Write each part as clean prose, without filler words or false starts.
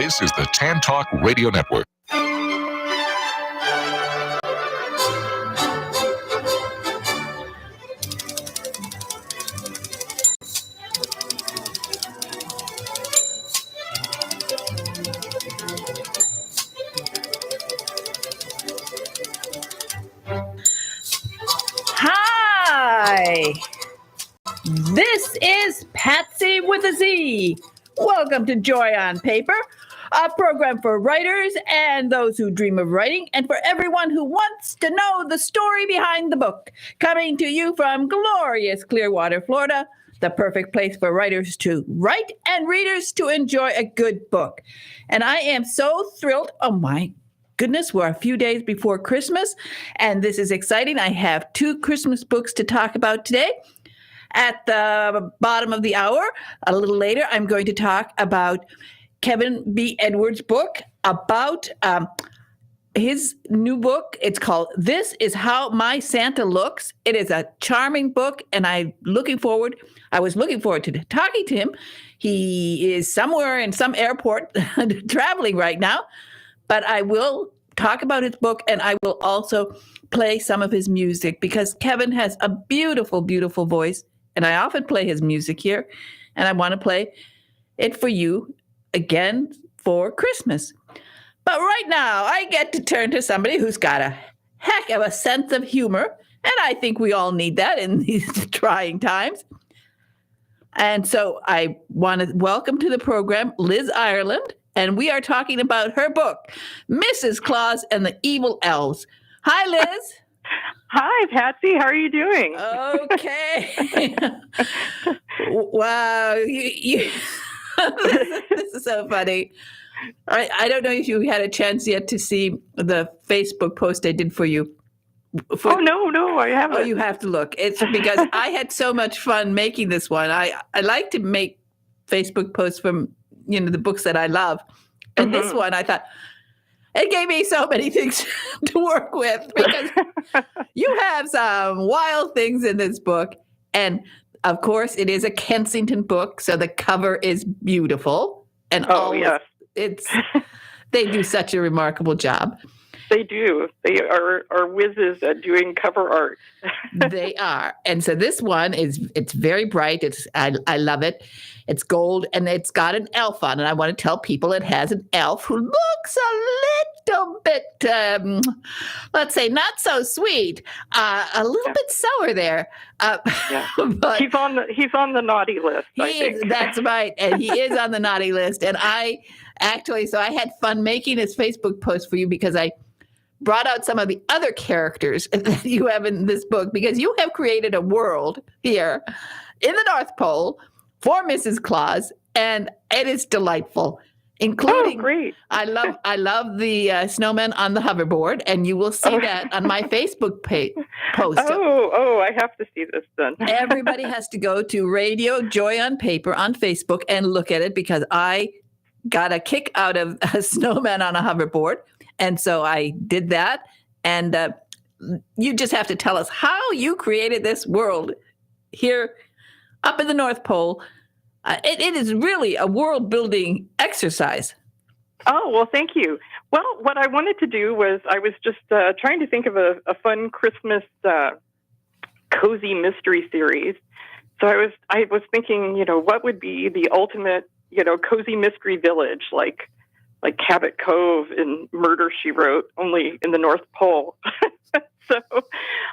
This is the Tan Talk Radio Network. Hi, this is Patsy with a Z. Welcome to Joy on Paper, a program for writers and those who dream of writing, and for everyone who wants to know the story behind the book. Coming to you from glorious Clearwater, Florida, the perfect place for writers to write and readers to enjoy a good book. And I am so thrilled. Oh my goodness, we're a few days before Christmas, and this is exciting. I have 2 Christmas books to talk about today. At the bottom of the hour, a little later, I'm going to talk about Kevin B. Edwards' book about his new book. It's called This Is How My Santa Looks. It is a charming book, and I was looking forward to talking to him. He is somewhere in some airport traveling right now. But I will talk about his book, and I will also play some of his music because Kevin has a beautiful, beautiful voice, and I often play his music here, and I want to play it for you again for Christmas. But right now, I get to turn to somebody who's got a heck of a sense of humor, and I think we all need that in these trying times. And so I want to welcome to the program Liz Ireland. And we are talking about her book, Mrs. Claus and the Evil Elves. Hi, Liz. Hi, Patsy. How are you doing? Okay. Wow. This is so funny. I don't know if you had a chance yet to see the Facebook post I did for you. No, I haven't. Oh, you have to look. It's because I had so much fun making this one. I like to make Facebook posts from the books that I love. And this one, I thought, it gave me so many things to work with because you have some wild things in this book. And of course, it is a Kensington book, so the cover is beautiful. And yes. They do such a remarkable job. They do. They are whizzes at doing cover art. They are. And so this one it's very bright. I love it. It's gold and it's got an elf on it. I want to tell people it has an elf who looks a little bit, let's say, not so sweet, a little bit sour there. But he's on the naughty list. I think. That's right, and he is on the naughty list. And I had fun making this Facebook post for you because I brought out some of the other characters that you have in this book because you have created a world here in the North Pole for Mrs. Claus, and it is delightful, including great. I love the snowman on the hoverboard, and you will see that on my Facebook post. I have to see this then. Everybody has to go to Radio Joy on Paper on Facebook and look at it because I got a kick out of a snowman on a hoverboard. And so I did that. And you just have to tell us how you created this world here up in the North Pole. It is really a world-building exercise. Oh, well, thank you. Well, what I wanted to do was I was just trying to think of a fun Christmas cozy mystery series. So I was thinking, what would be the ultimate, cozy mystery village, like Cabot Cove in Murder, She Wrote, only in the North Pole. So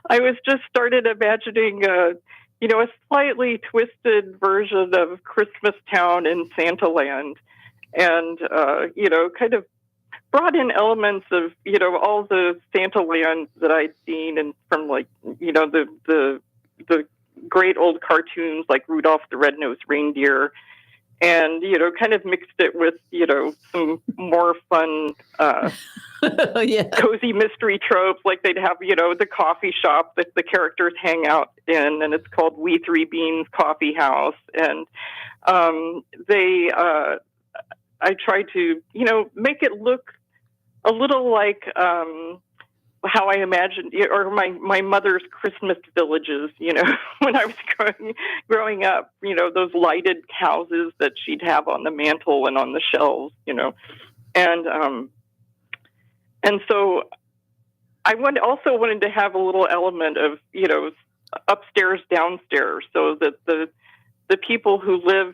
I was just started imagining, a slightly twisted version of Christmas Town in Santaland, and kind of brought in elements of all the Santaland that I'd seen, and from the great old cartoons like Rudolph the Red-Nosed Reindeer. And, kind of mixed it with, some more fun, cozy mystery tropes. Like they'd have, the coffee shop that the characters hang out in, and it's called We Three Beans Coffee House. And I tried to, make it look a little like how I imagined, or my mother's Christmas villages, when I was growing up, those lighted houses that she'd have on the mantle and on the shelves, and so I also wanted to have a little element of, upstairs, downstairs, so that the people who live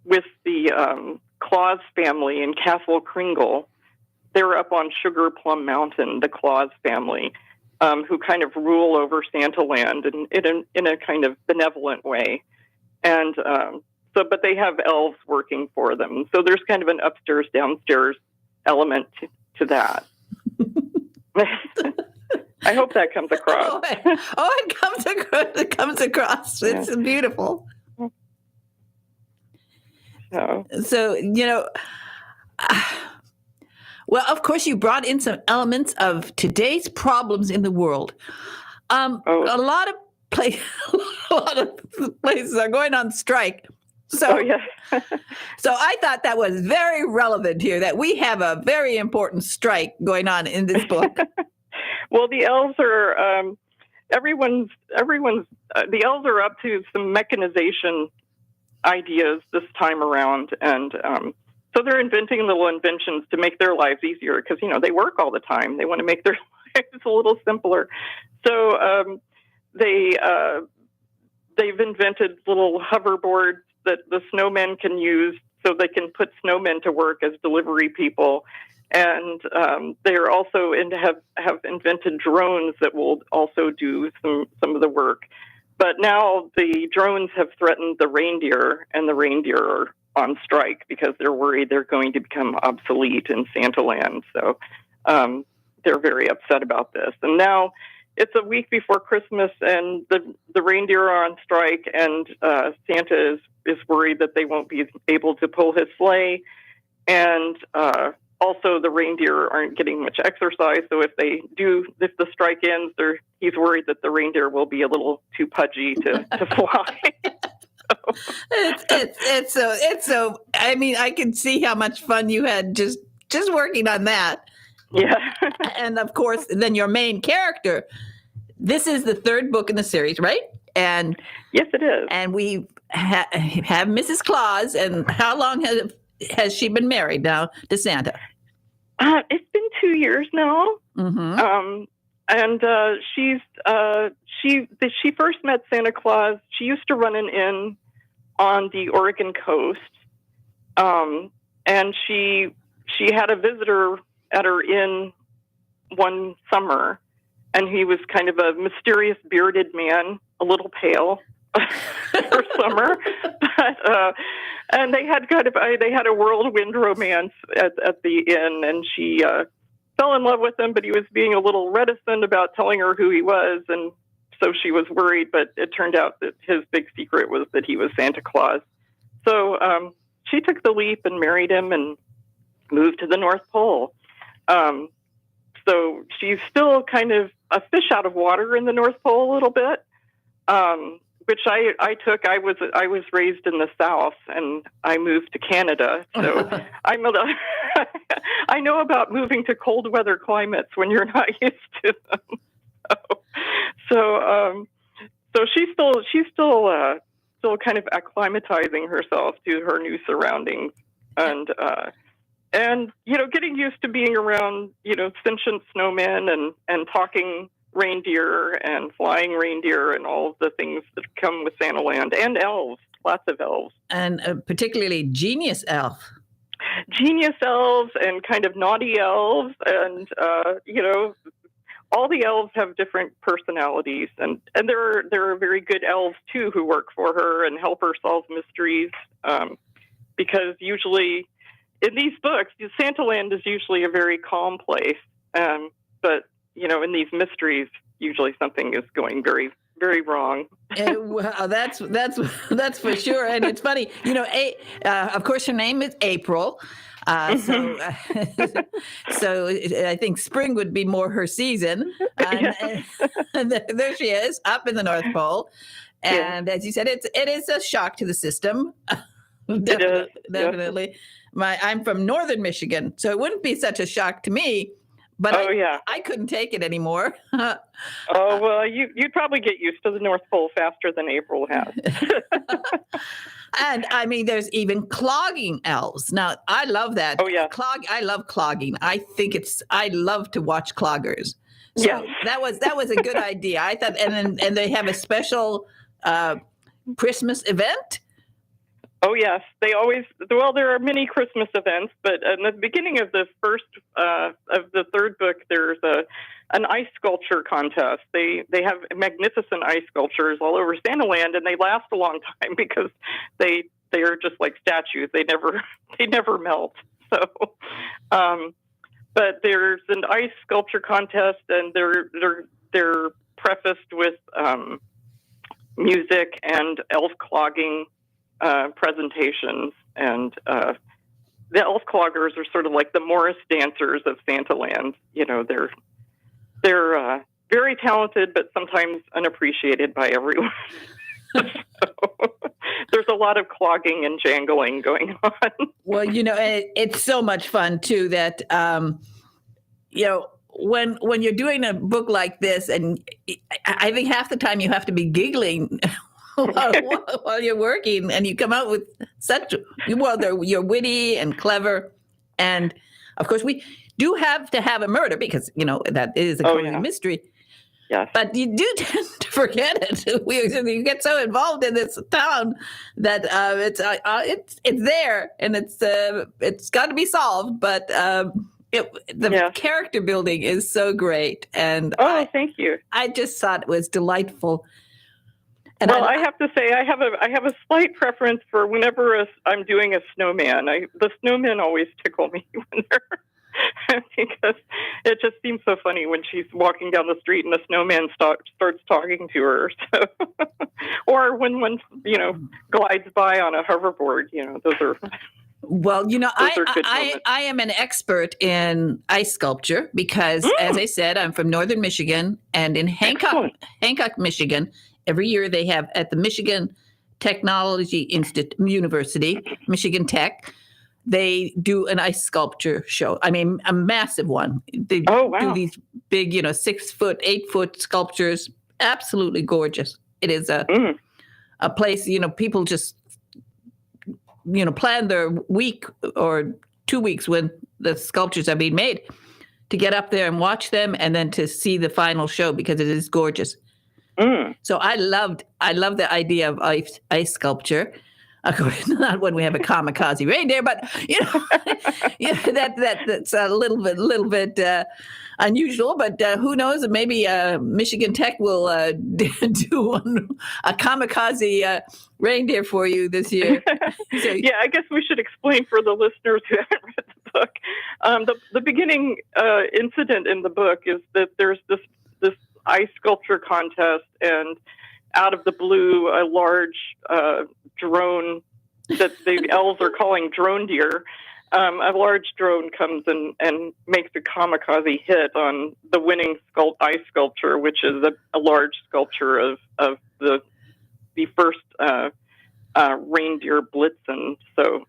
with the Claus family in Castle Kringle, they're up on Sugar Plum Mountain, the Claus family, who kind of rule over Santa Land in a kind of benevolent way. And but they have elves working for them. So there's kind of an upstairs, downstairs element to that. I hope that comes across. It comes across. It's beautiful. So well, of course, you brought in some elements of today's problems in the world. A lot of places are going on strike. So, so I thought that was very relevant here, that we have a very important strike going on in this book. Well, the elves are the elves are up to some mechanization ideas this time around, and so they're inventing little inventions to make their lives easier, because they work all the time. They want to make their lives a little simpler. So they've invented little hoverboards that the snowmen can use, so they can put snowmen to work as delivery people. And they're also have invented drones that will also do some of the work. But now the drones have threatened the reindeer, and the reindeer are on strike because they're worried they're going to become obsolete in Santa Land. So they're very upset about this. And now it's a week before Christmas, and the reindeer are on strike, and Santa is worried that they won't be able to pull his sleigh. And also, the reindeer aren't getting much exercise. So if the strike ends, he's worried that the reindeer will be a little too pudgy to fly. It's so. I mean, I can see how much fun you had just working on that. Yeah. And of course, then your main character. This is the third book in the series, right? And yes, it is. And we have Mrs. Claus. And how long has she been married now to Santa? It's been 2 years now. Mm-hmm. And she first met Santa Claus. She used to run an inn on the Oregon coast, and she had a visitor at her inn one summer, and he was kind of a mysterious bearded man, a little pale for summer, but and they had a whirlwind romance at the inn, and she fell in love with him, but he was being a little reticent about telling her who he was, and so she was worried, but it turned out that his big secret was that he was Santa Claus. So she took the leap and married him and moved to the North Pole. So she's still kind of a fish out of water in the North Pole a little bit, which I took. I was raised in the South, and I moved to Canada. So I know about moving to cold weather climates when you're not used to them. So she's still kind of acclimatizing herself to her new surroundings, and getting used to being around sentient snowmen and talking reindeer and flying reindeer and all of the things that come with Santa Land, and elves, lots of elves, and particularly genius elves and kind of naughty elves, and all the elves have different personalities, and there are very good elves too who work for her and help her solve mysteries, because usually in these books, Santa Land is usually a very calm place, but in these mysteries, usually something is going very, very wrong. Well, that's for sure. And it's funny, of course, her name is April. So I think spring would be more her season. And there she is, up in the North Pole. And as you said, it is a shock to the system. Definitely. Yeah. I'm from northern Michigan, so it wouldn't be such a shock to me. But Oh, yeah. I couldn't take it anymore. Oh, well, you'd probably get used to the North Pole faster than April has. And I mean, there's even clogging elves. Now, I love that. Oh, yeah. I love clogging. I love to watch cloggers. So Yes. that was a good idea. I thought, and they have a special Christmas event. Oh, yes. They always, well, there are many Christmas events, but in the beginning of the third book, there's an ice sculpture contest. They have magnificent ice sculptures all over Santaland, and they last a long time because they are just like statues. They never melt. So, but there's an ice sculpture contest, and they're prefaced with music and elf clogging presentations, and the elf cloggers are sort of like the Morris dancers of Santaland. You know, they're very talented, but sometimes unappreciated by everyone. So, there's a lot of clogging and jangling going on. Well, you know, it's so much fun too that you know, when you're doing a book like this, and I think half the time you have to be giggling while you're working, and you come out with you're witty and clever, and of course we do have to have a murder because you know that is a cozy mystery. Yes. But you do tend to forget it. You get so involved in this town that it's there and it's got to be solved. But the character building is so great, and thank you. I just thought it was delightful. And well, I have to say, I have a slight preference for whenever I'm doing a snowman. The snowmen always tickle me when they're because it just seems so funny when she's walking down the street and the snowman starts talking to her. So, or when one glides by on a hoverboard. You know, those are. Well, you know, I am an expert in ice sculpture because, as I said, I'm from northern Michigan, and in Hancock, Michigan. Every year they have at the Michigan Technology University, Michigan Tech, they do an ice sculpture show. I mean, a massive one. They do these big, 6 foot, 8 foot sculptures. Absolutely gorgeous. It is a place, people just, plan their week or 2 weeks when the sculptures are being made to get up there and watch them and then to see the final show because it is gorgeous. So I loved the idea of ice sculpture. Of course, not when we have a kamikaze reindeer, but that's a little bit unusual. But who knows? Maybe Michigan Tech will do a kamikaze reindeer for you this year. So, yeah, I guess we should explain for the listeners who haven't read the book. The beginning incident in the book is that there's this ice sculpture contest, and out of the blue, a large drone that the elves are calling drone deer. A large drone comes and makes a kamikaze hit on the winning ice sculpture, which is a large sculpture of the first reindeer Blitzen. So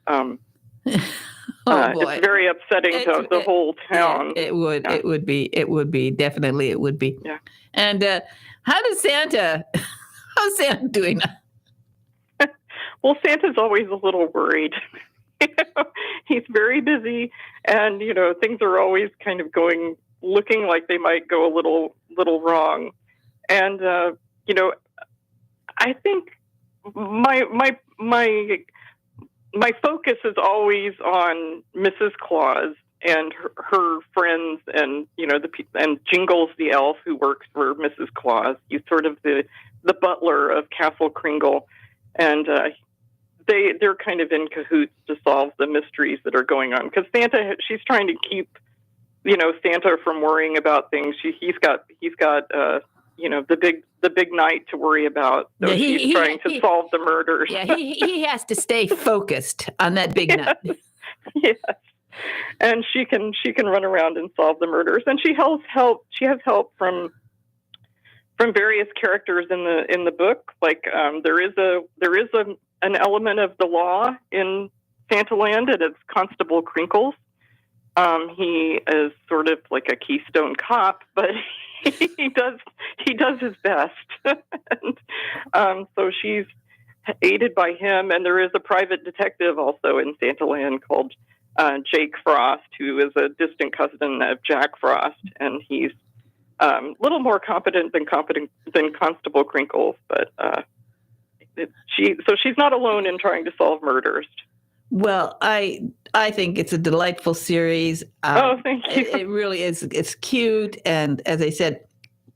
it's very upsetting to the whole town. It would be definitely. Yeah. And how's Santa doing? Well, Santa's always a little worried. He's very busy, and things are always kind of looking like they might go a little wrong. And I think my focus is always on Mrs. Claus and her friends, and and Jingles the elf who works for Mrs. Claus. He's sort of the butler of Castle Kringle, and they're kind of in cahoots to solve the mysteries that are going on. Because she's trying to keep Santa from worrying about things. He's got the big night to worry about. So he's trying to solve the murders. Yeah, he has to stay focused on that big night. Yes. And she can run around and solve the murders, and she has help. She has help from various characters in the book. Like there is an element of the law in Santaland, and it's Constable Crinkles. He is sort of like a Keystone Cop, but he does his best. And, so she's aided by him, and there is a private detective also in Santaland called Jake Frost, who is a distant cousin of Jack Frost, and he's a little more competent than Constable Crinkles, but she's not alone in trying to solve murders. Well, I think it's a delightful series. Thank you. It really is. It's cute, and as I said,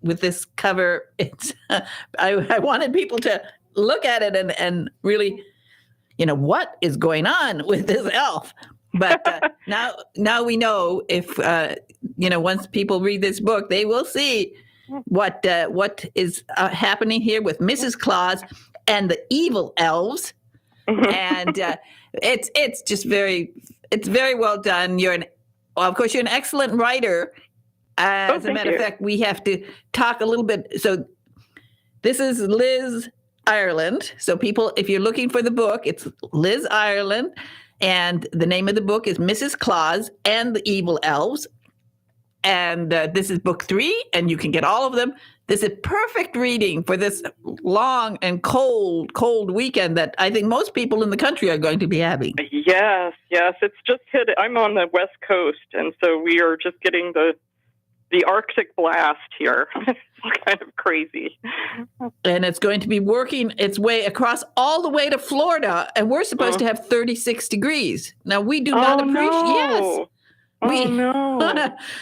with this cover, it's I wanted people to look at it and really, what is going on with this elf. But now we know if once people read this book, they will see what is happening here with Mrs. Claus and the evil elves. And it's just very well done. Of course, you're an excellent writer. As a matter of fact, we have to talk a little bit. So this is Liz Ireland. So people, if you're looking for the book, it's Liz Ireland. And the name of the book is Mrs. Claus and the Evil Elves. And this is book 3, and you can get all of them. This is perfect reading for this long and cold weekend that I think most people in the country are going to be having. Yes. It's just hit. I'm on the West Coast, and so we are just getting the Arctic blast here. It's kind of crazy. And it's going to be working its way across all the way to Florida, and we're supposed to have 36 degrees. Now, we do not appreciate... No. Yes. No.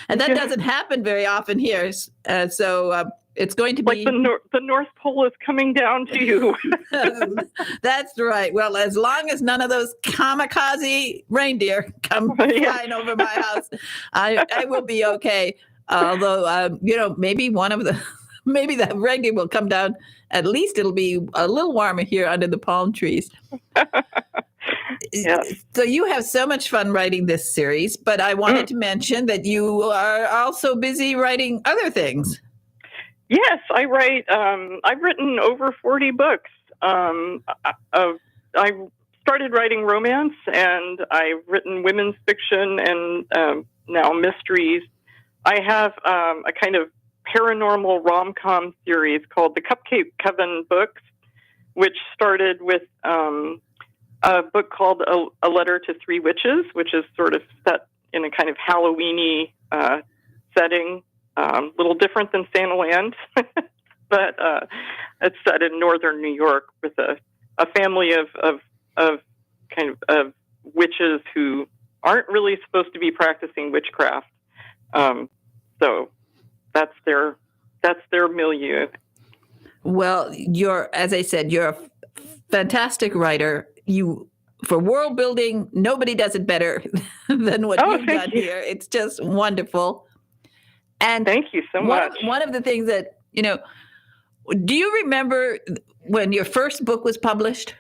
And that doesn't happen very often here. So it's going to be... Like the North Pole is coming down to you. That's right. Well, as long as none of those kamikaze reindeer come flying over my house, I will be okay. Although, maybe maybe the reindeer will come down. At least it'll be a little warmer here under the palm trees. Yeah. So you have so much fun writing this series, but I wanted to mention that you are also busy writing other things. Yes, I write. I've written over 40 books. I started writing romance, and I've written women's fiction and now mysteries. I have a kind of paranormal rom-com series called the Cupcake Coven Books, which started with a book called A Letter to Three Witches, which is sort of set in a kind of Halloween-y setting, a little different than Santaland, but it's set in northern New York with a family of witches who aren't really supposed to be practicing witchcraft. So that's their milieu. Well, as I said, you're a fantastic writer. For world building, nobody does it better than what you've done here. It's just wonderful. And thank you so much. One of the things that, do you remember when your first book was published?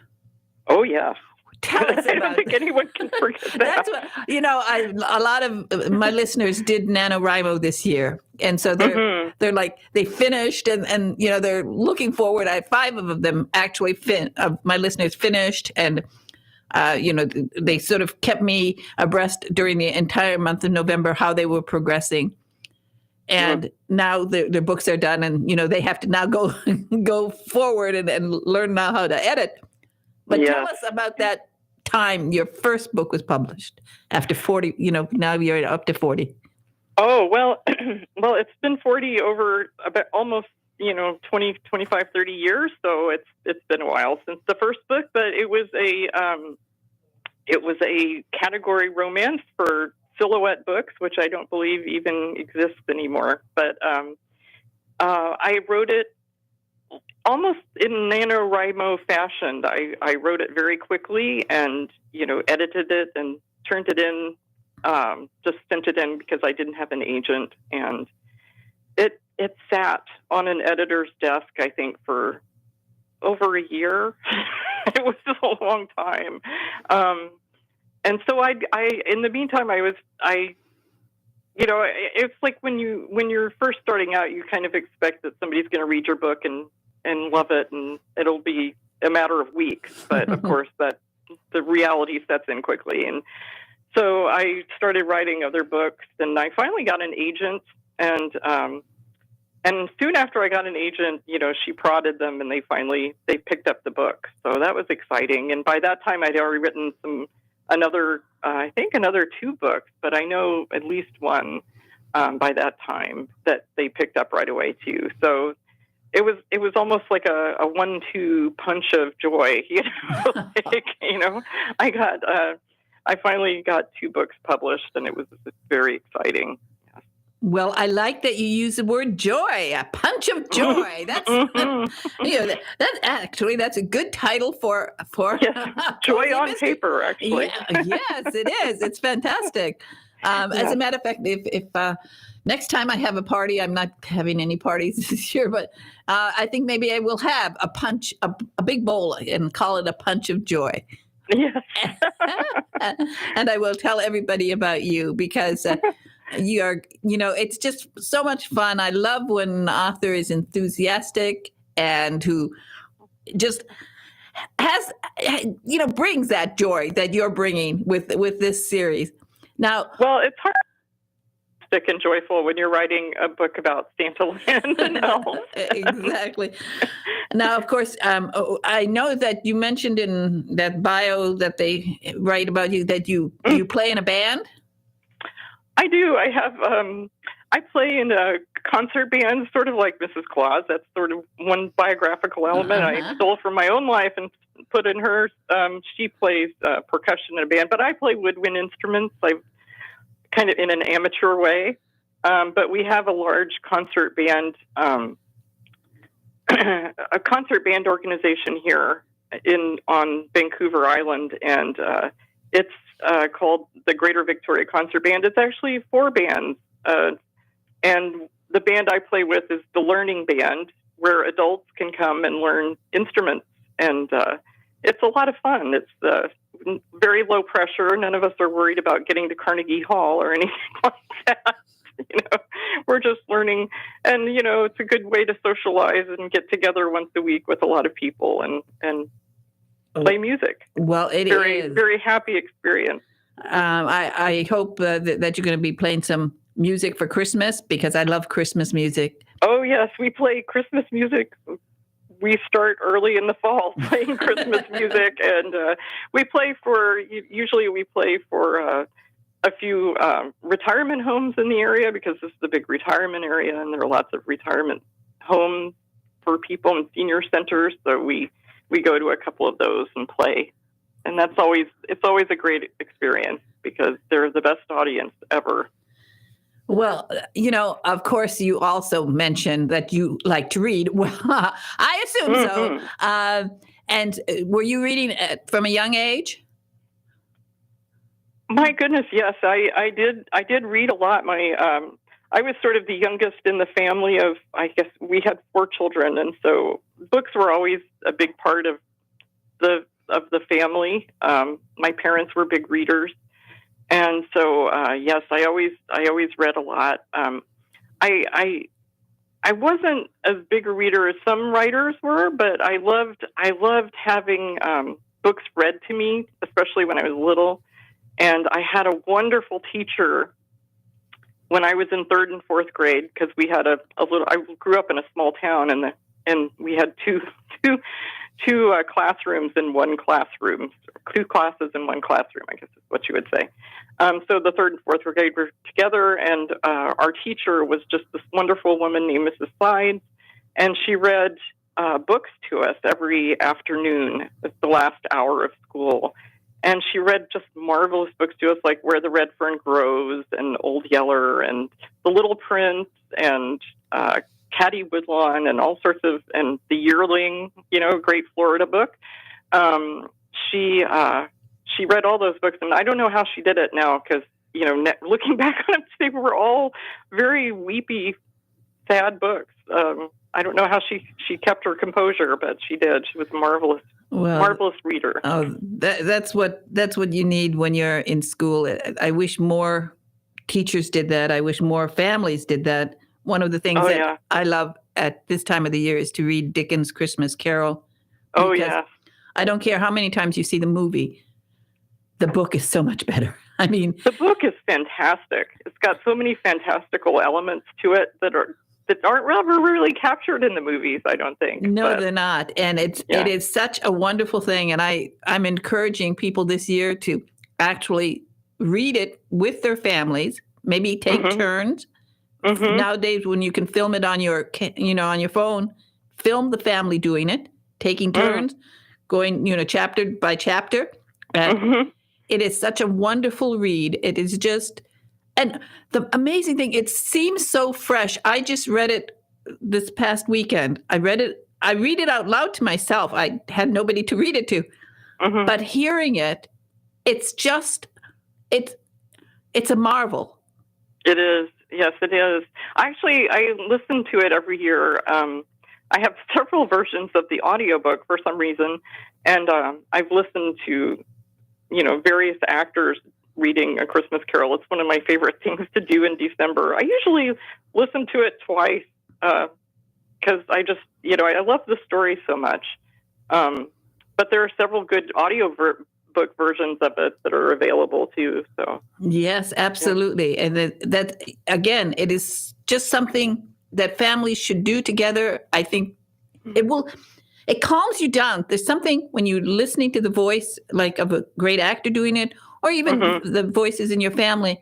Oh, yeah. Tell us about it. I don't think anyone can forget that. That's what, a lot of my listeners did NaNoWriMo this year. And so they're like, they finished and they're looking forward. I have 5 of them actually, my listeners finished. And, they sort of kept me abreast during the entire month of November, how they were progressing. And now their books are done and, they have to now go forward and learn now how to edit. But tell us about that time your first book was published after 40, now you're up to 40. Oh, well, it's been 40 over about almost, 20, 25, 30 years. So it's been a while since the first book, but it was a category romance for Silhouette Books, which I don't believe even exists anymore. But I wrote it almost in NaNoWriMo fashion. I wrote it very quickly and, edited it and turned it in, just sent it in because I didn't have an agent. And it sat on an editor's desk, I think, for over a year. It was a long time. And so I in the meantime, it's like when you're first starting out, you kind of expect that somebody's going to read your book and love it, and it'll be a matter of weeks. But of course, that the reality sets in quickly. And So I started writing other books, and I finally got an agent. And soon after I got an agent, she prodded them, and they picked up the book. So that was exciting. And by that time, I'd already written another 2 books, but I know at least one by that time that they picked up right away too. So it was almost like a 1-2 punch of joy. I finally got 2 books published, and it was very exciting. Well, I like that you use the word joy, a punch of joy. That's that's a good title for joy on paper, actually. Yeah, yes, it is. It's fantastic. As a matter of fact, if next time I have a party, I'm not having any parties this year, but I think maybe I will have a big bowl and call it a punch of joy. Yes. And I will tell everybody about you because you are, it's just so much fun. I love when an author is enthusiastic and who just has, brings that joy that you're bringing with this series. Now, well, it's hard and joyful when you're writing a book about Santa Land and elves. Exactly. Now, of course, I know that you mentioned in that bio that they write about you that you play in a band. I do. I have. I play in a concert band, sort of like Mrs. Claus. That's sort of one biographical element I stole from my own life and put in hers. She plays percussion in a band, but I play woodwind instruments. I kind of in an amateur way, but we have a large concert band, a concert band organization here on Vancouver Island, and it's called the Greater Victoria Concert Band. It's actually 4 bands, and the band I play with is the Learning Band, where adults can come and learn instruments, and it's a lot of fun. It's very low pressure. None of us are worried about getting to Carnegie Hall or anything like that. We're just learning, and it's a good way to socialize and get together once a week with a lot of people and play music. Well, it is very, very happy experience. I hope that you're going to be playing some music for Christmas because I love Christmas music. Oh yes, we play Christmas music. We start early in the fall playing Christmas music, and we play for a few retirement homes in the area because this is a big retirement area, and there are lots of retirement homes for people and senior centers. So we go to a couple of those and play, and it's always a great experience because they're the best audience ever. Well, of course, you also mentioned that you like to read. Well, I assume so. And were you reading from a young age? My goodness, yes, I did read a lot. I was sort of the youngest in the family of, I guess we had 4 children, and so books were always a big part of the family. My parents were big readers. And so, yes, I always read a lot. I wasn't as big a reader as some writers were, but I loved having books read to me, especially when I was little. And I had a wonderful teacher when I was in 3rd and 4th grade because we had I grew up in a small town, and we had two classrooms in one classroom, 2 classes in one classroom, I guess is what you would say. So the 3rd and 4th grade were together, and our teacher was just this wonderful woman named Mrs. Sides, and she read books to us every afternoon at the last hour of school. And she read just marvelous books to us, like Where the Red Fern Grows and Old Yeller and The Little Prince and Caddy Woodlawn and all sorts of, and The Yearling, great Florida book. She read all those books, and I don't know how she did it now because, looking back on it, they were all very weepy, sad books. I don't know how she kept her composure, but she did. She was a marvelous reader. Oh, that's what you need when you're in school. I wish more teachers did that. I wish more families did that. One of the things I love at this time of the year is to read Dickens' Christmas Carol. Oh, yeah. I don't care how many times you see the movie. The book is so much better. I mean, the book is fantastic. It's got so many fantastical elements to it that aren't ever really captured in the movies, I don't think. No, they're not. And it is such a wonderful thing. And I'm encouraging people this year to actually read it with their families, maybe take turns. Nowadays, when you can film it on your phone, film the family doing it, taking turns, going, chapter by chapter. And it is such a wonderful read. It is just, and the amazing thing, it seems so fresh. I just read it this past weekend. I read it. I read it out loud to myself. I had nobody to read it to, but hearing it, it's a marvel. It is. Yes, it is. Actually, I listen to it every year. I have several versions of the audiobook for some reason, and I've listened to, various actors reading A Christmas Carol. It's one of my favorite things to do in December. I usually listen to it twice because I just, I love the story so much. But there are several good audiobook versions of it that are available too. So yes, absolutely. And that again, it is just something that families should do together. I think it calms you down. There's something when you're listening to the voice, like of a great actor doing it, or even the voices in your family,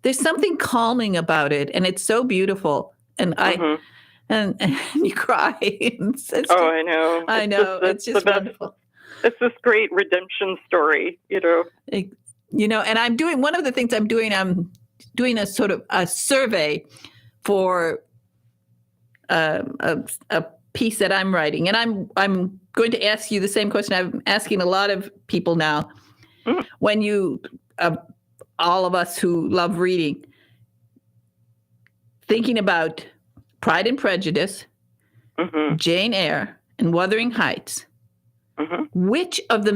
there's something calming about it. And it's so beautiful. And and you cry. I know. I know. It's just wonderful. It's this great redemption story, And I'm doing, one of the things I'm doing a sort of a survey for a piece that I'm writing. And I'm going to ask you the same question I'm asking a lot of people now. When you, all of us who love reading, thinking about Pride and Prejudice, Jane Eyre, and Wuthering Heights, which of the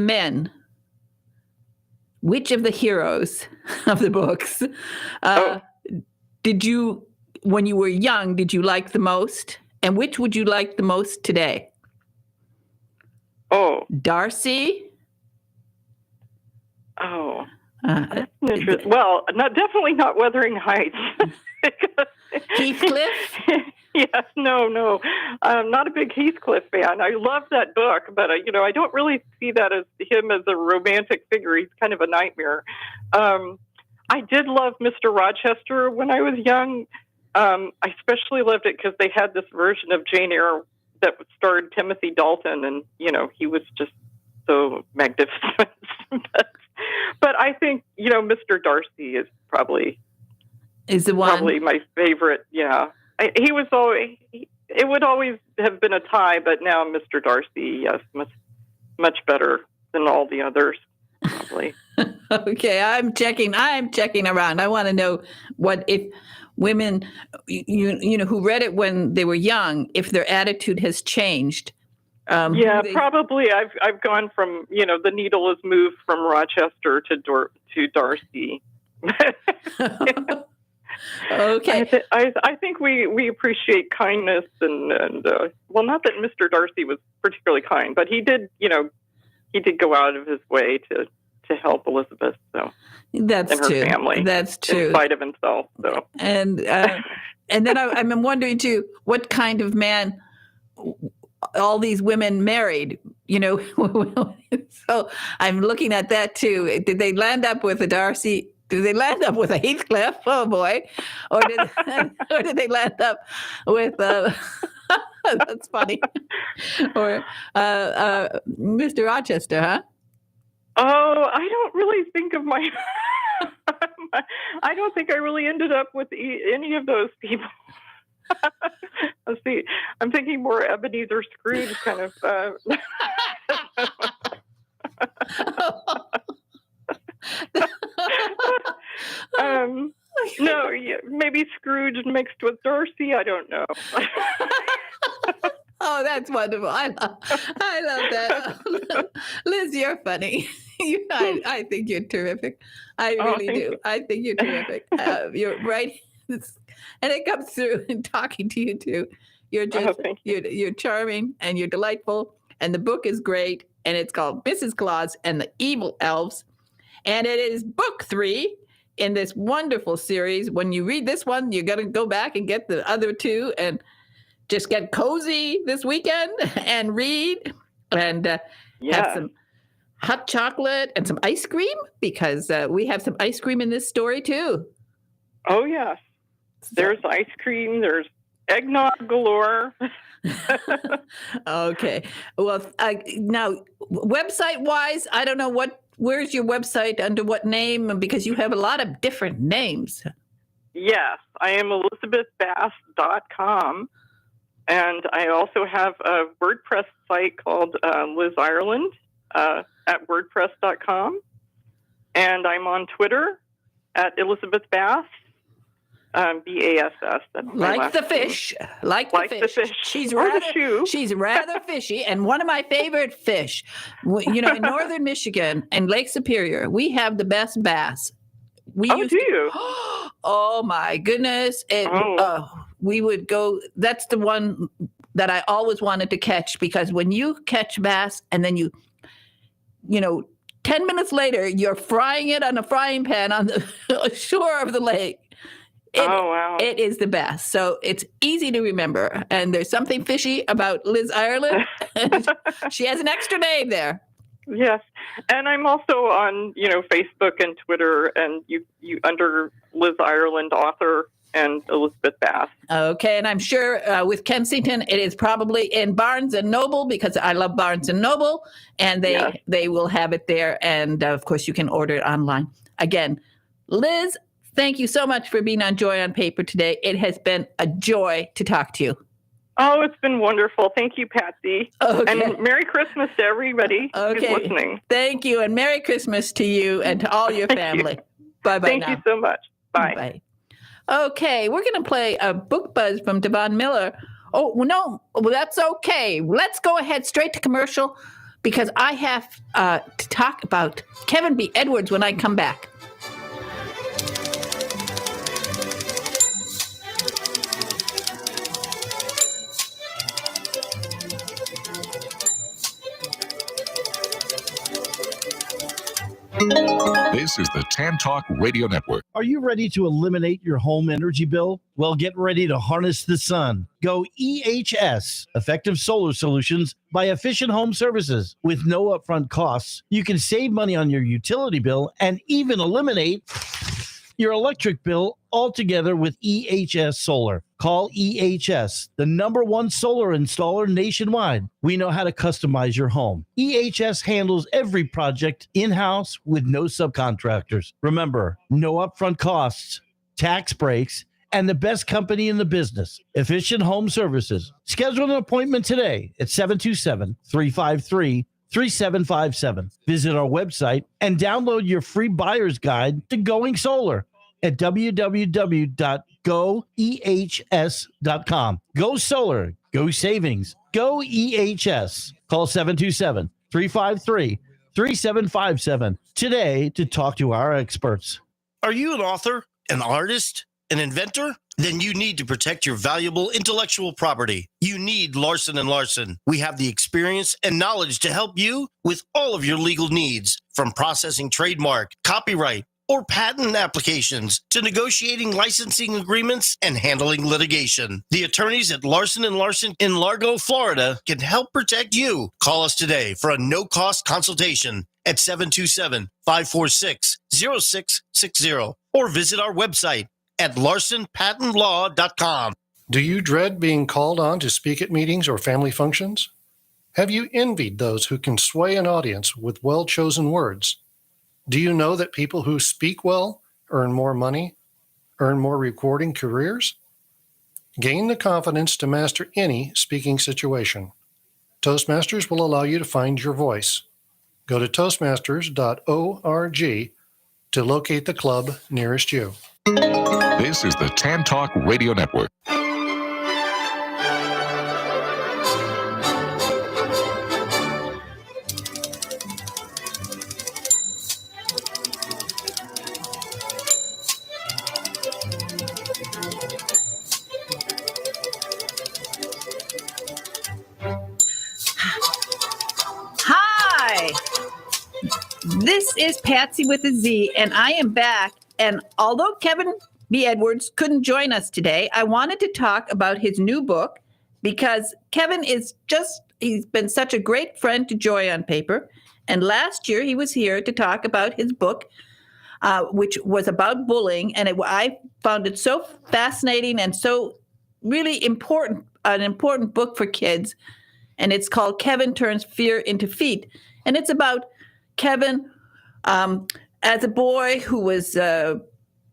heroes of the books did you, when you were young, did you like the most? And which would you like the most today? Darcy? That's interesting. Well, definitely not Wuthering Heights. Heathcliff? Yes, no. I'm not a big Heathcliff fan. I love that book, but I don't really see that as him as a romantic figure. He's kind of a nightmare. I did love Mr. Rochester when I was young. I especially loved it because they had this version of Jane Eyre that starred Timothy Dalton, and he was just so magnificent. But I think Mr. Darcy is probably the one. Probably my favorite. Yeah. He was always. It would always have been a tie, but now Mr. Darcy, yes, much better than all the others, probably. Okay, I'm checking around. I want to know what if women, who read it when they were young, if their attitude has changed. Probably. I've gone from the needle has moved from Rochester to Darcy. Okay. I think we appreciate kindness and not that Mr. Darcy was particularly kind, but he did go out of his way to help Elizabeth. So that's and her true. family. That's true. In spite of himself. So and then I'm wondering too, what kind of man all these women married, So I'm looking at that too. Did they land up with a Darcy? Did they land up with a Heathcliff? Oh boy! Or did they land up with? That's funny. Or Mr. Rochester, huh? Oh, I don't really think of my. I don't think I really ended up with any of those people. Let's see. I'm thinking more Ebenezer Scrooge kind of. No, maybe Scrooge mixed with Darcy. I don't know. Oh, that's wonderful. I love that. Liz, you're funny. I think you're terrific. I really do. I think you're terrific. You're right. And it comes through in talking to you too. You're just you're charming and you're delightful. And the book is great. And it's called Mrs. Claus and the Evil Elves. And it is book 3 in this wonderful series. When you read this one, you're going to go back and get the other 2 and just get cozy this weekend and read and have some hot chocolate and some ice cream, because we have some ice cream in this story too. Oh, yes. There's ice cream. There's eggnog galore. Okay. Well, now, website-wise, I don't know where's your website, under what name, because you have a lot of different names. Yes, I am ElizabethBass.com. And I also have a WordPress site called Liz Ireland at WordPress.com. And I'm on Twitter at Elizabeth Bass, B-A-S-S. That's my Like the last fish. name. Like the fish. She's or rather, the shoe. She's rather fishy. And one of my favorite fish, in northern Michigan and Lake Superior, we have the best bass. Do you? Oh, my goodness. We would go, that's the one that I always wanted to catch, because when you catch bass and then 10 minutes later, you're frying it on a frying pan on the shore of the lake. Wow. It is the best. So it's easy to remember. And there's something fishy about Liz Ireland. She has an extra name there. Yes. And I'm also on, Facebook and Twitter, and you under Liz Ireland author and Elizabeth Bass. Okay. And I'm sure with Kensington, it is probably in Barnes & Noble, because I love Barnes & Noble, and they will have it there. And of course, you can order it online. Again, Liz, thank you so much for being on Joy on Paper today. It has been a joy to talk to you. Oh, it's been wonderful. Thank you, Patsy. Okay. And Merry Christmas to everybody who's listening. Thank you. And Merry Christmas to you and to all your family. Bye-bye Thank you so much. Bye. Bye. Okay, we're going to play a book buzz from Devon Miller. Oh, no, that's okay. Let's go ahead straight to commercial, because I have to talk about Kevin B. Edwards when I come back. This is the Tan Talk Radio Network. Are you ready to eliminate your home energy bill? Well, get ready to harness the sun. Go EHS, Effective Solar Solutions by Efficient Home Services. With no upfront costs, you can save money on your utility bill and even eliminate your electric bill altogether with EHS Solar. Call EHS, the #1 solar installer nationwide. We know how to customize your home. EHS handles every project in-house with no subcontractors. Remember, no upfront costs, tax breaks, and the best company in the business, Efficient Home Services. Schedule an appointment today at 727-353-3757. Visit our website and download your free buyer's guide to going solar at www.goehs.com. Go solar, go savings, go EHS. Call 727-353-3757 today to talk to our experts. Are you an author, an artist, an inventor? Then you need to protect your valuable intellectual property. You need Larson & Larson. We have the experience and knowledge to help you with all of your legal needs, from processing trademark, copyright, or patent applications to negotiating licensing agreements and handling litigation. The attorneys at Larson & Larson in Largo, Florida can help protect you. Call us today for a no-cost consultation at 727-546-0660 or visit our website at larsonpatentlaw.com. Do you dread being called on to speak at meetings or family functions? Have you envied those who can sway an audience with well-chosen words? Do you know that people who speak well earn more money, earn more recording careers? Gain the confidence to master any speaking situation. Toastmasters will allow you to find your voice. Go to toastmasters.org to locate the club nearest you. This is the Tan Talk Radio Network. Hi. This is Patsy with a Z, and I am back. And although Kevin B. Edwards couldn't join us today, I wanted to talk about his new book because Kevin he's been such a great friend to Joy on Paper. And last year he was here to talk about his book, which was about bullying. And I found it so fascinating and so really important, an important book for kids. And it's called Kevin Turns Fear into Feet. And it's about Kevin as a boy who was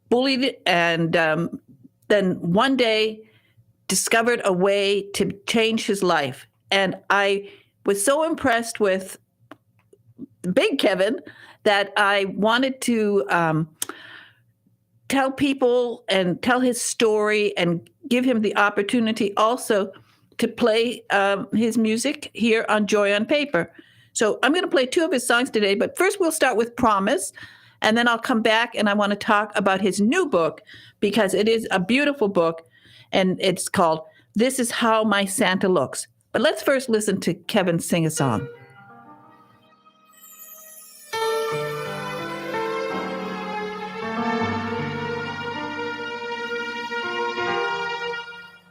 bullied and then one day discovered a way to change his life. And I was so impressed with Big Kevin that I wanted to tell people and tell his story and give him the opportunity also to play his music here on Joy on Paper. So I'm going to play 2 of his songs today, but first we'll start with Promise, and then I'll come back and I want to talk about his new book because it is a beautiful book, and it's called This Is How My Santa Looks. But let's first listen to Kevin sing a song.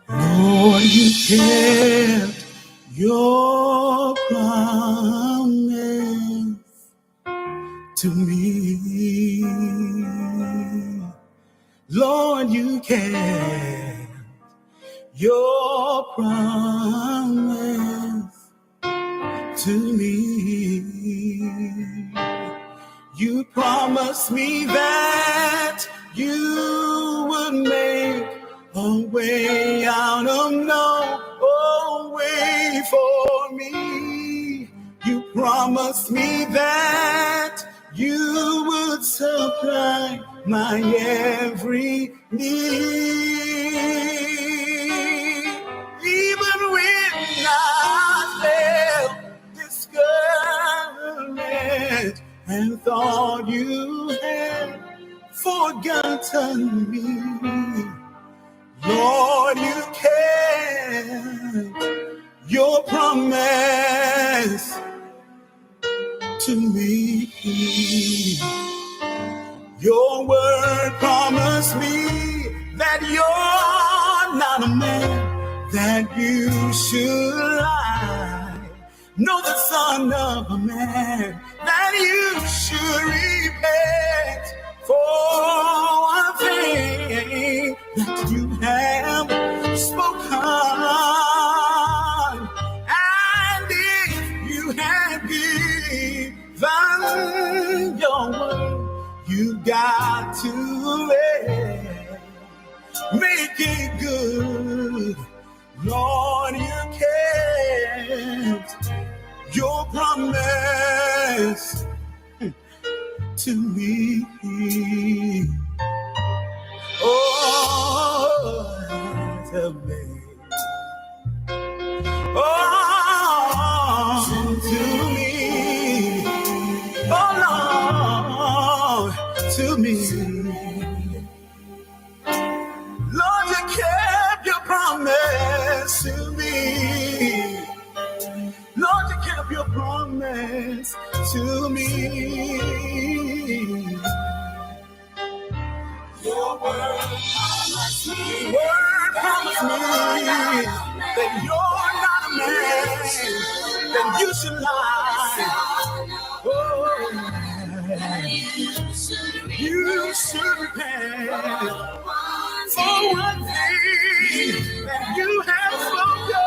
Lord, you kept your promise to me. Lord, you kept your promise to me. You promised me that you would make a way out of no way for me. You promised me that you would supply my every need. Even when I felt discouraged and thought you had forgotten me, Lord, you kept your promise to me. Your word promised me that you're not a man that you should lie, nor the son of a man that you should repent for a thing that you have spoken. And if you have given your word, you got to make it good. Lord, you kept your promise to me. Oh, to me. Oh, to me. Oh, Lord, to me. Lord, you kept your promise to me. Lord, you kept your promise to me. Your word promised me that you're not a man, that you should lie. Oh, you should repent for one thing that you have spoken.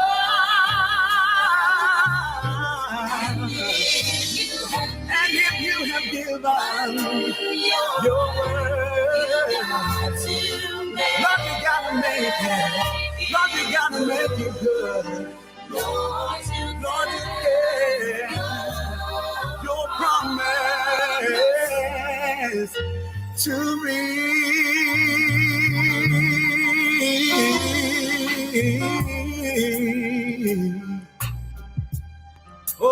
And if you have given your word, Lord, you gotta make it. Lord, you gotta make it good. Lord, you gave your promise to me. Oh,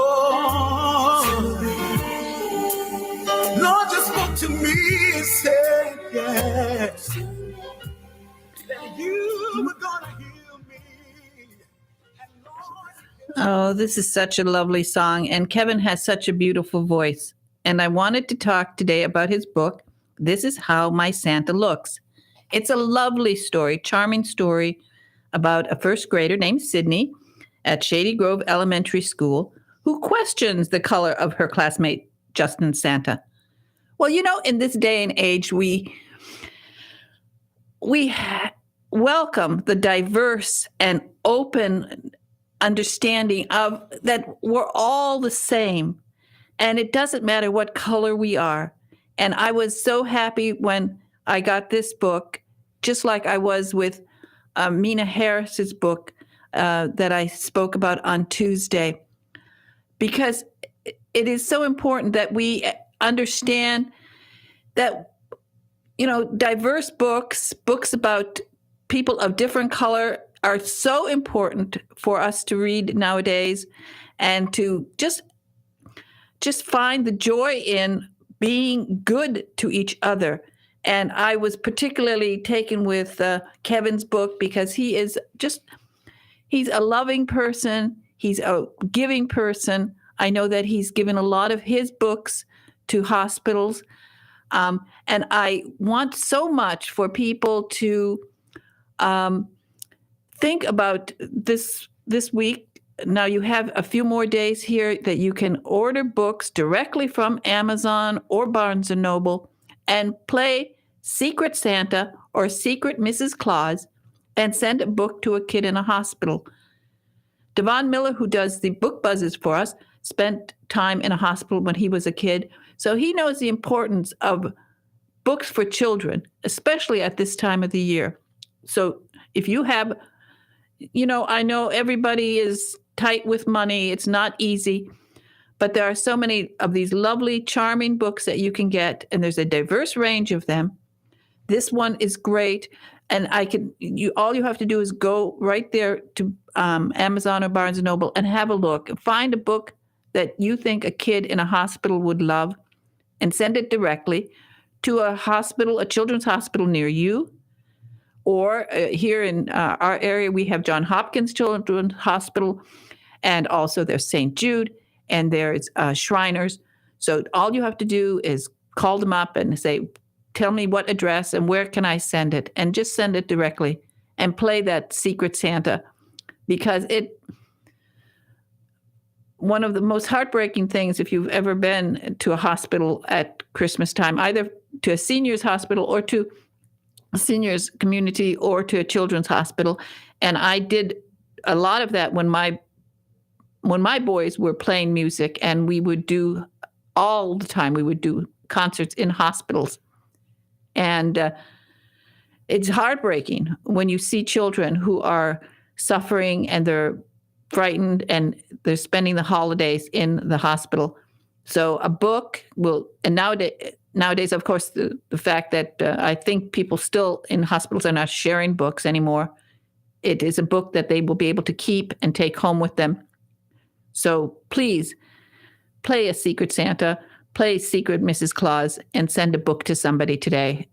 Lord, you spoke to me and said, yes, that you were gonna heal me. And Lord, Oh, this is such a lovely song. And Kevin has such a beautiful voice. and I wanted to talk today about his book, This Is How My Santa Looks. It's a lovely story, charming story about a first grader named Sydney at Shady Grove Elementary School who questions the color of her classmate Justin's Santa. Well, in this day and age, we welcome the diverse and open understanding of that we're all the same, and it doesn't matter what color we are. And I was so happy when I got this book, just like I was with Mina Harris's book that I spoke about on Tuesday, because it is so important that we understand that, diverse books about people of different color are so important for us to read nowadays, and to just find the joy in being good to each other. And I was particularly taken with Kevin's book because he's a loving person. He's a giving person. I know that he's given a lot of his books to hospitals. And I want so much for people to think about this week. Now you have a few more days here that you can order books directly from Amazon or Barnes & Noble and play Secret Santa or Secret Mrs. Claus and send a book to a kid in a hospital. Devon Miller, who does the book buzzes for us, spent time in a hospital when he was a kid. So he knows the importance of books for children, especially at this time of the year. So if you have, I know everybody is tight with money. It's not easy, but there are so many of these lovely, charming books that you can get, and there's a diverse range of them. This one is great, and all you have to do is go right there to Amazon or Barnes & Noble and have a look. Find a book that you think a kid in a hospital would love and send it directly to a children's hospital near you. Or here in our area, we have John Hopkins Children's Hospital, and also there's St. Jude, and there's Shriners. So all you have to do is call them up and say, tell me what address and where can I send it, and just send it directly and play that Secret Santa, because one of the most heartbreaking things, if you've ever been to a hospital at Christmas time, either to a seniors hospital or to a seniors community or to a children's hospital. And I did a lot of that when my boys were playing music, and we would do all the time. We would do concerts in hospitals. And it's heartbreaking when you see children who are suffering and they're frightened and they're spending the holidays in the hospital. So a book will, and nowadays, of course, the fact that I think people still in hospitals are not sharing books anymore. It is a book that they will be able to keep and take home with them. So please play a Secret Santa, play Secret Mrs. Claus, and send a book to somebody today.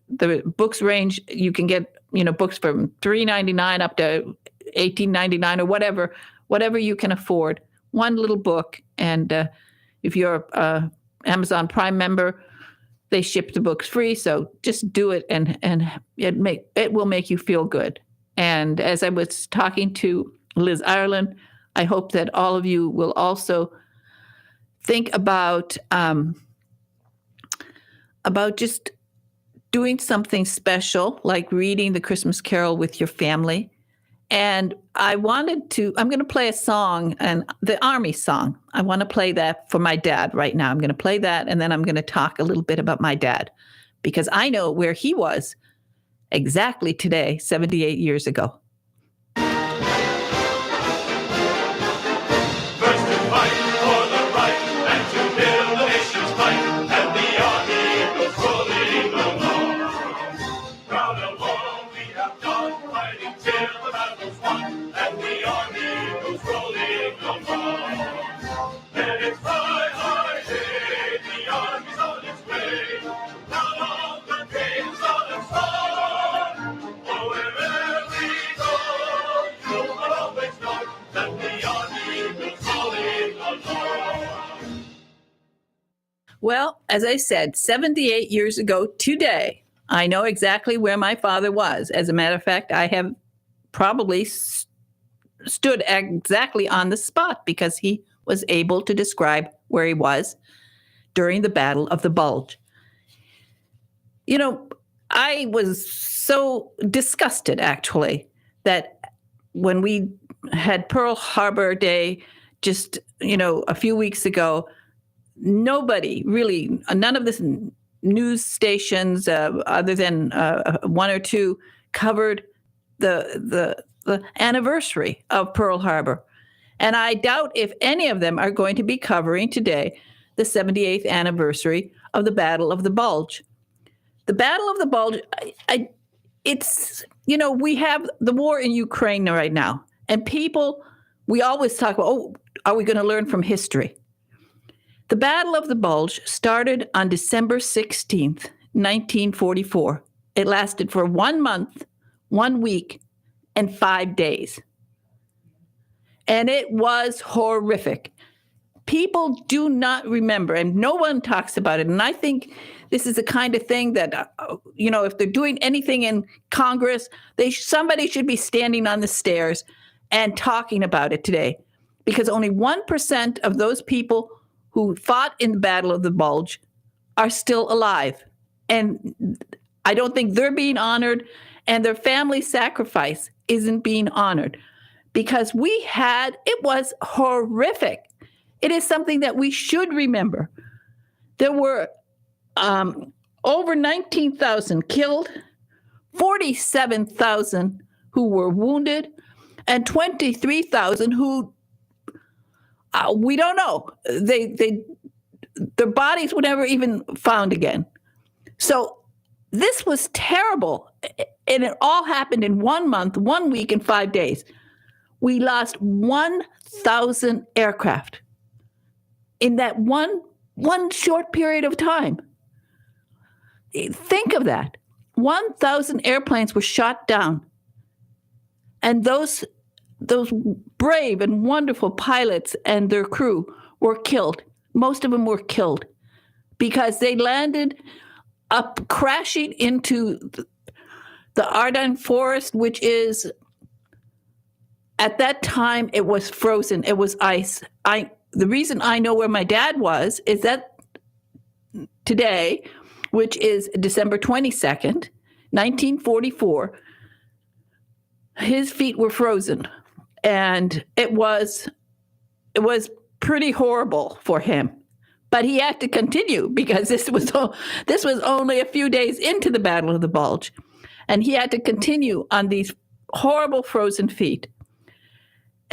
The books range, you can get, books from $3.99 up to $18.99 or whatever you can afford. One little book, and if you're a Amazon Prime member, they ship the books free. So just do it, and it will make you feel good. And as I was talking to Liz Ireland, I hope that all of you will also think about just doing something special, like reading the Christmas Carol with your family. And I'm going to play a song, and the Army song. I want to play that for my dad right now. I'm going to play that, and then I'm going to talk a little bit about my dad, because I know where he was exactly today, 78 years ago. Wherever we go, as I said, 78 years ago today, I know exactly where my father was. As a matter of fact, I have probably stood exactly on the spot because he was able to describe where he was during the Battle of the Bulge. You know, I was so disgusted, actually, that when we had Pearl Harbor Day just, a few weeks ago, nobody really, none of the news stations, other than one or two, covered the anniversary of Pearl Harbor. And I doubt if any of them are going to be covering today the 78th anniversary of the Battle of the Bulge. The Battle of the Bulge, it's, we have the war in Ukraine right now. And people, we always talk about, are we going to learn from history? The Battle of the Bulge started on December 16th, 1944. It lasted for 1 month, 1 week, and 5 days. And it was horrific. People do not remember, and no one talks about it. And I think this is the kind of thing that, if they're doing anything in Congress, somebody should be standing on the stairs and talking about it today. Because only 1% of those people who fought in the Battle of the Bulge are still alive. And I don't think they're being honored, and their family sacrifice isn't being honored. Because it was horrific. It is something that we should remember. There were over 19,000 killed, 47,000 who were wounded, and 23,000 who we don't know. Their bodies were never even found again. So this was terrible. And it all happened in 1 month, 1 week, and 5 days. We lost 1,000 aircraft in that one short period of time. Think of that. 1,000 airplanes were shot down. And those brave and wonderful pilots and their crew were killed. Most of them were killed because they landed up crashing into the Ardennes forest, which is, at that time, it was frozen. It was ice. The reason I know where my dad was is that today, which is December 22nd, 1944, his feet were frozen. And it was pretty horrible for him. But he had to continue because this was only a few days into the Battle of the Bulge. And he had to continue on these horrible frozen feet.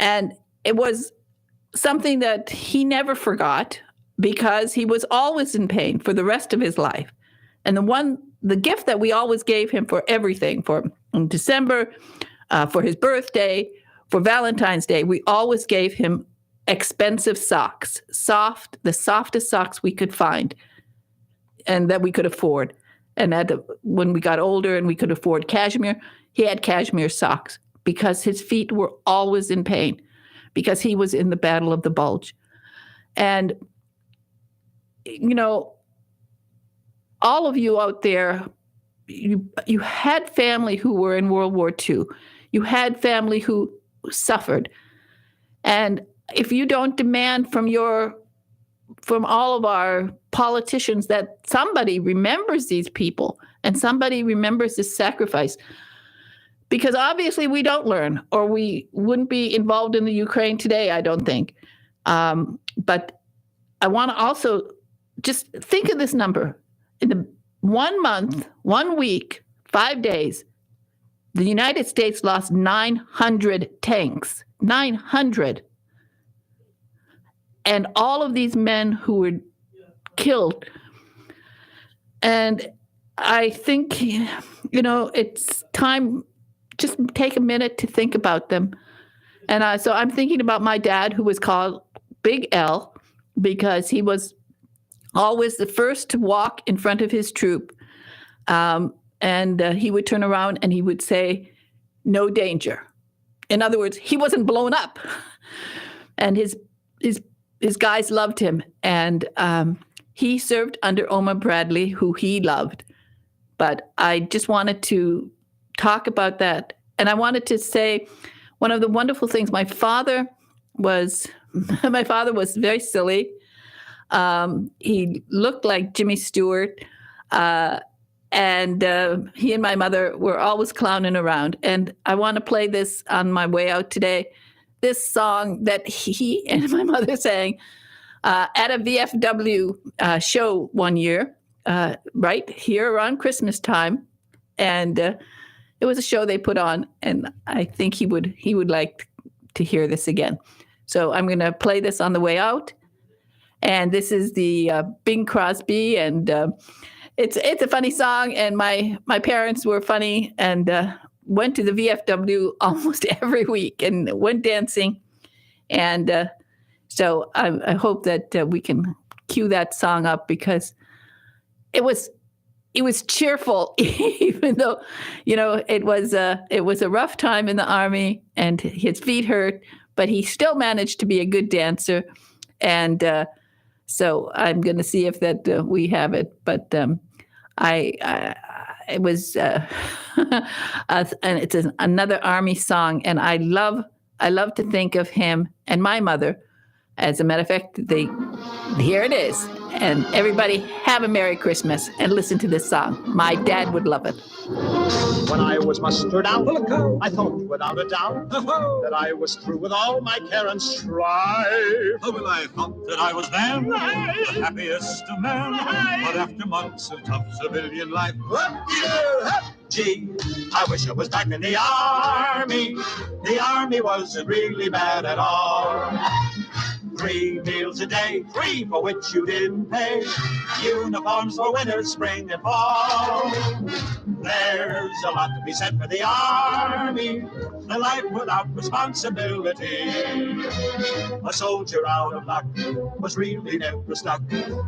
And it was something that he never forgot because he was always in pain for the rest of his life. And the gift that we always gave him for everything, in December, for his birthday, for Valentine's Day, we always gave him expensive socks, the softest socks we could find and that we could afford. And when we got older and we could afford cashmere, he had cashmere socks because his feet were always in pain because he was in the Battle of the Bulge. And, all of you out there, you had family who were in World War II. You had family who suffered. And if you don't demand from all of our politicians that somebody remembers these people and somebody remembers this sacrifice, because obviously we don't learn, or we wouldn't be involved in the Ukraine today, I don't think. But I want to also just think of this number. In the 1 month, 1 week, 5 days, the United States lost 900 tanks. 900. And all of these men who were killed. And I think, it's time, just take a minute to think about them. And so I'm thinking about my dad, who was called Big L, because he was always the first to walk in front of his troop. And he would turn around and he would say, "No danger." In other words, he wasn't blown up. And his guys loved him. And he served under Omar Bradley, who he loved. But I just wanted to talk about that. And I wanted to say one of the wonderful things, my father was very silly. He looked like Jimmy Stewart. And he and my mother were always clowning around. And I want to play this on my way out today. This song that he and my mother sang at a VFW show one year, right here around Christmas time. And it was a show they put on. And I think he would like to hear this again. So I'm going to play this on the way out. And this is the Bing Crosby, and it's a funny song. And my parents were funny and went to the VFW almost every week and went dancing. And so I hope that we can cue that song up, because it was cheerful, even though it was a rough time in the Army and his feet hurt, but he still managed to be a good dancer. And so I'm going to see if that we have it, but it was and it's another Army song, and I love to think of him and my mother. As a matter of fact, here it is. And everybody have a Merry Christmas and listen to this song. My dad would love it. When I was mustered out, I thought without a doubt that I was through with all my care and strife. Oh, well, I thought that I was then the happiest of men. But after months of tough civilian life, gee, I wish I was back in the Army. The Army wasn't really bad at all. 3 meals a day, 3 for which you didn't pay. Uniforms for winter, spring, and fall. There's a lot to be said for the Army, a life without responsibility. A soldier out of luck was really never stuck.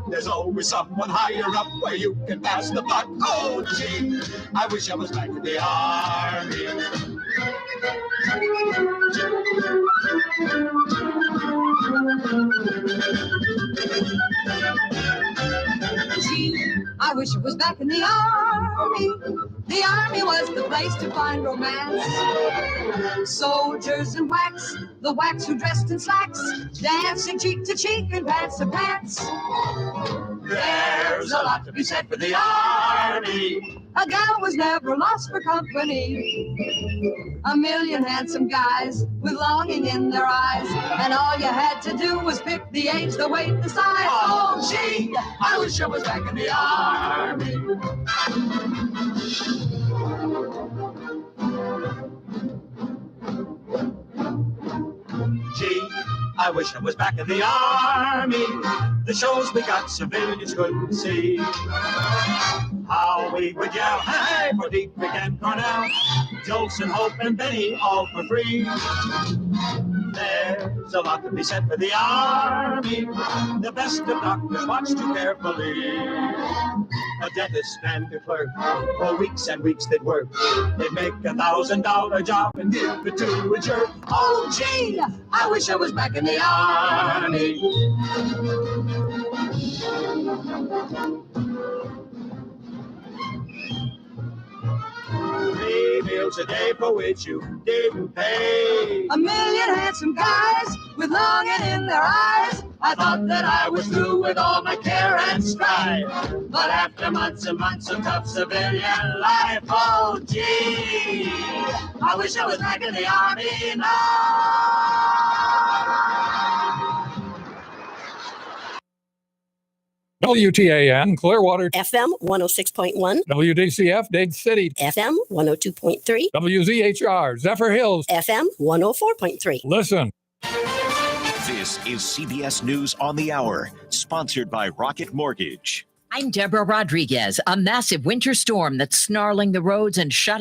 There's always someone higher up where you can pass the buck. Oh, gee, I wish I was back in the Army. Gee, I wish it was back in the Army. The Army was the place to find romance. Soldiers and whacks, the whacks who dressed in slacks, dancing cheek to cheek and pants to pants. There's a lot to be said for the Army. A gal was never lost for company. A million handsome guys with longing in their eyes, and all you had to do was pick the age, the weight, the size. Oh, gee, I wish I was back in the Army. Gee, I wish I was back in the Army. The shows we got civilians couldn't see. How we would yell, hey, for Dietrich and Cornell, Jolson, Hope, and Benny, all for free. There's a lot to be said for the Army. The best of doctors watch too carefully. A dentist and a clerk, for weeks and weeks they'd work. They'd make $1,000 job and give it to a jerk. Oh, gee, I wish I was back in the Army. 3 meals a day for which you didn't pay. A million handsome guys with longing in their eyes. I thought that I was through with all my care and strife. But after months and months of tough civilian life, oh gee, I wish I was back in the Army now. WTAN, Clearwater, FM 106.1, WDCF, Dade City, FM 102.3, WZHR, Zephyrhills, FM 104.3. Listen. This is CBS News on the Hour, sponsored by Rocket Mortgage. I'm Deborah Rodriguez. A massive winter storm that's snarling the roads and shutting